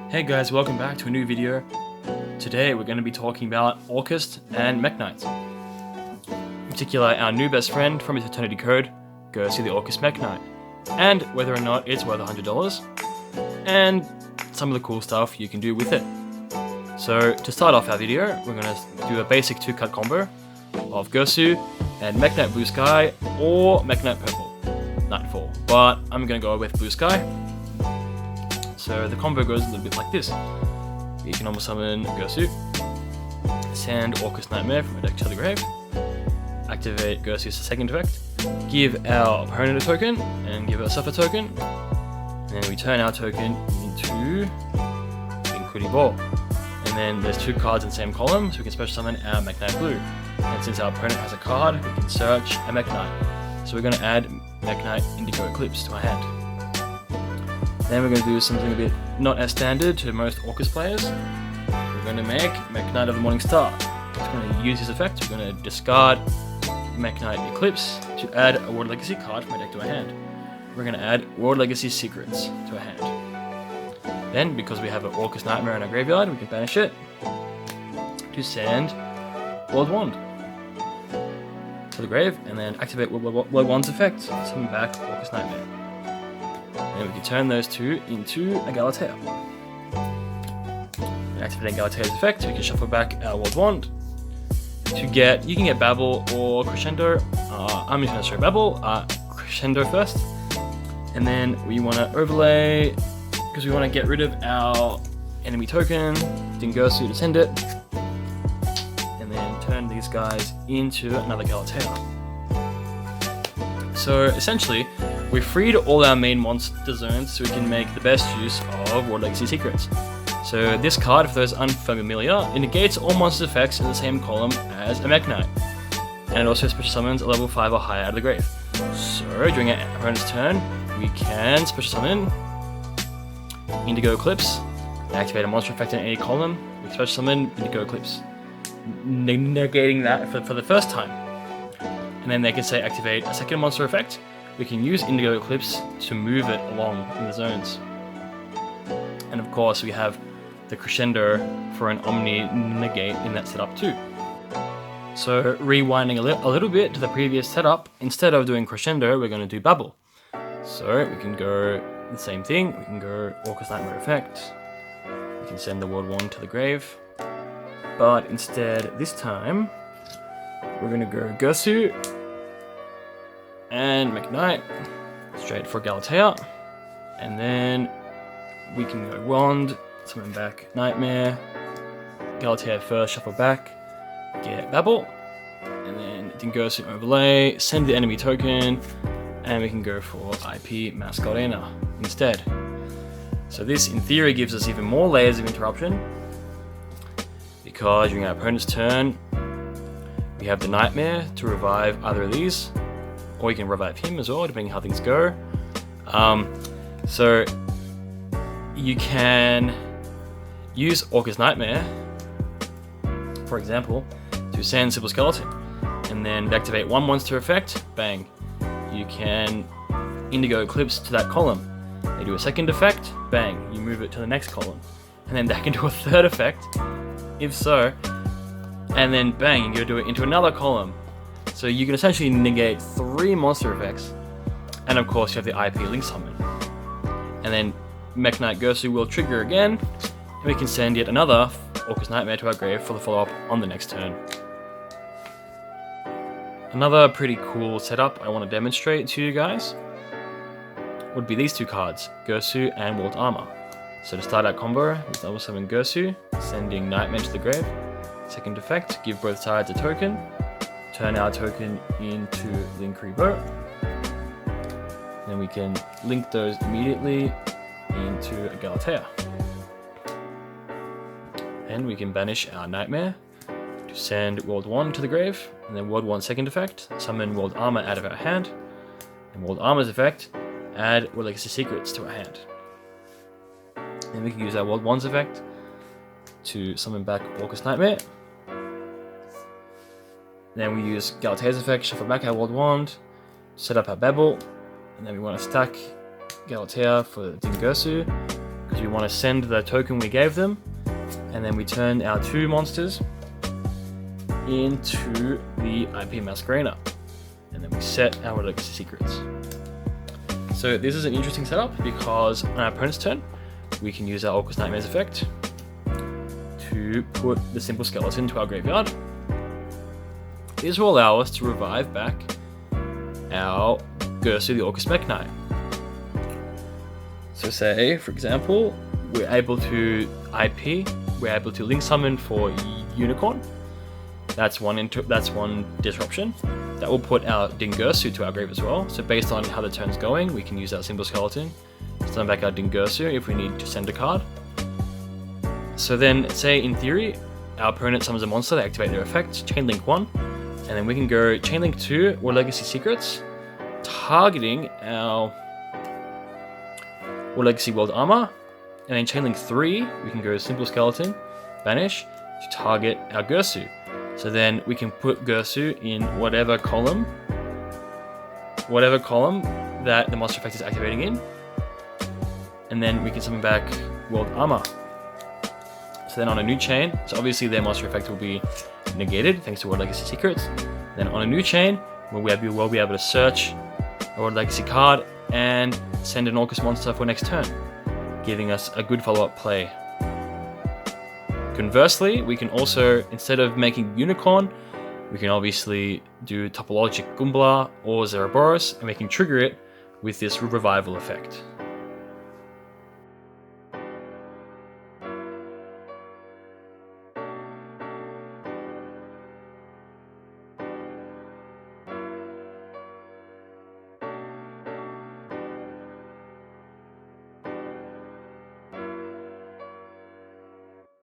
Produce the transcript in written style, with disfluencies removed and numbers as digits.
Hey guys, welcome back to a new video. Today we're going to be talking about Orcust and Mekk-Knight. In particular, our new best friend from his Eternity Code, Girsu the Orcust Mekk-Knight, and whether or not it's worth $100, and some of the cool stuff you can do with it. So to start off our video, we're going to do a basic 2-cut combo of Girsu and Mekk-Knight Blue Sky or Mekk-Knight Purple Nightfall, but I'm going to go with Blue Sky. So the combo goes a little bit like this. You can almost summon Girsu, send Orcust Nightmare from a deck to the grave, activate Girsu's second effect, give our opponent a token, and give ourselves a token, and then we turn our token into Including Ball. And then there's 2 cards in the same column, so we can special summon our Mekk-Knight Blue. And since our opponent has a card, we can search a Mekk-Knight. So we're going to add Mekk-Knight Indigo Eclipse to our hand. Then we're going to do something a bit not as standard to most Orcust players. We're going to make Mekk-Knight of the Morning Star. It's going to use his effect. We're going to discard Mekk-Knight Eclipse to add a World Legacy card from our deck to our hand. We're going to add World Legacy Secrets to our hand. Then, because we have an Orcust Nightmare in our graveyard, we can banish it to send World Wand to the grave, and then activate World Wand's effect, summon back Orcust Nightmare. And we can turn those 2 into a Galatea. And activating Galatea's effect, we can shuffle back our World Wand to get, you can get Babble or Crescendo. I'm just going to show Babble, Crescendo first. And then we want to overlay, because we want to get rid of our enemy token, Girsu to send it. And then turn these guys into another Galatea. So essentially, we freed all our main monster zones so we can make the best use of World Legacy Secrets. So this card, for those unfamiliar, it negates all monster effects in the same column as a Mekk-Knight. And it also special summons a level 5 or higher out of the grave. So during our opponent's turn, we can special summon Indigo Eclipse, and activate a monster effect in any column. We can special summon Indigo Eclipse, negating that for the first time. And then they can say activate a second monster effect. We can use Indigo Eclipse to move it along in the zones. And of course we have the Crescendo for an Omni negate in that setup too. So rewinding a little bit to the previous setup, instead of doing Crescendo, we're going to do Babble. So we can go the same thing, we can go Orcust Nightmare effect, we can send the World Wand to the grave, but instead this time we're going to go Girsu and Mekk-Knight, straight for Galatea, and then we can go Wand, summon back Nightmare, Galatea first, shuffle back, get Babble, and then Girsu overlay, send the enemy token, and we can go for IP Mascot Arena instead. So this, in theory, gives us even more layers of interruption, because during our opponent's turn, we have the Nightmare to revive either of these, or you can revive him as well, depending how things go. So you can use Orcust Nightmare, for example, to send Simple Skeleton, and then activate one monster effect, bang. You can Indigo Eclipse to that column. They do a second effect, bang, you move it to the next column. And then they can do a third effect, if so, and then bang, you go do it into another column. So you can essentially negate 3 monster effects, and of course you have the IP Link Summon. And then Mekk-Knight Girsu will trigger again, and we can send yet another Orcust Nightmare to our grave for the follow-up on the next turn. Another pretty cool setup I want to demonstrate to you guys would be these 2 cards, Girsu and World Armor. So to start our combo, we double summon Girsu, sending Nightmare to the grave. Second effect, give both sides a token. Turn our token into Link Rebirth. Then we can link those immediately into a Galatea. And we can banish our Nightmare to send World Wand to the grave, and then World Wand's second effect, summon World Armor out of our hand, and World Armor's effect, add World Legacy Secrets to our hand. Then we can use our World Wand's effect to summon back Orcust Nightmare. Then we use Galatea's effect, shuffle back our World Wand, set up our Babble, and then we want to stack Galatea for Girsu, because is we want to send the token we gave them, and then we turn our 2 monsters into the IP Masquerader, and then we set our legacy secrets. So this is an interesting setup because on our opponent's turn, we can use our Orcust Nightmares effect to put the simple skeleton to our graveyard. This will allow us to revive back our Girsu, the Orcust Mekk-Knight. So say, for example, we're able to link summon for Unicorn. That's one disruption. That will put our Girsu to our grave as well. So based on how the turn's going, we can use that simple skeleton to summon back our Girsu if we need to send a card. So then, say in theory, our opponent summons a monster, they activate their effect, chain link 1, and then we can go chain link 2 or legacy secrets, targeting our or legacy world armor, and then chain link 3, we can go simple skeleton, banish, to target our Girsu. So then we can put Girsu in whatever column that the monster effect is activating in, and then we can summon back world armor. So then on a new chain, so obviously their monster effect will be negated thanks to World Legacy Secrets. Then on a new chain, we'll be able to search a World Legacy card and send an Orcust monster for next turn, giving us a good follow-up play. Conversely, we can also, instead of making Unicorn, we can obviously do Topologic Gumbler or Zerberus, and we can trigger it with this Revival effect.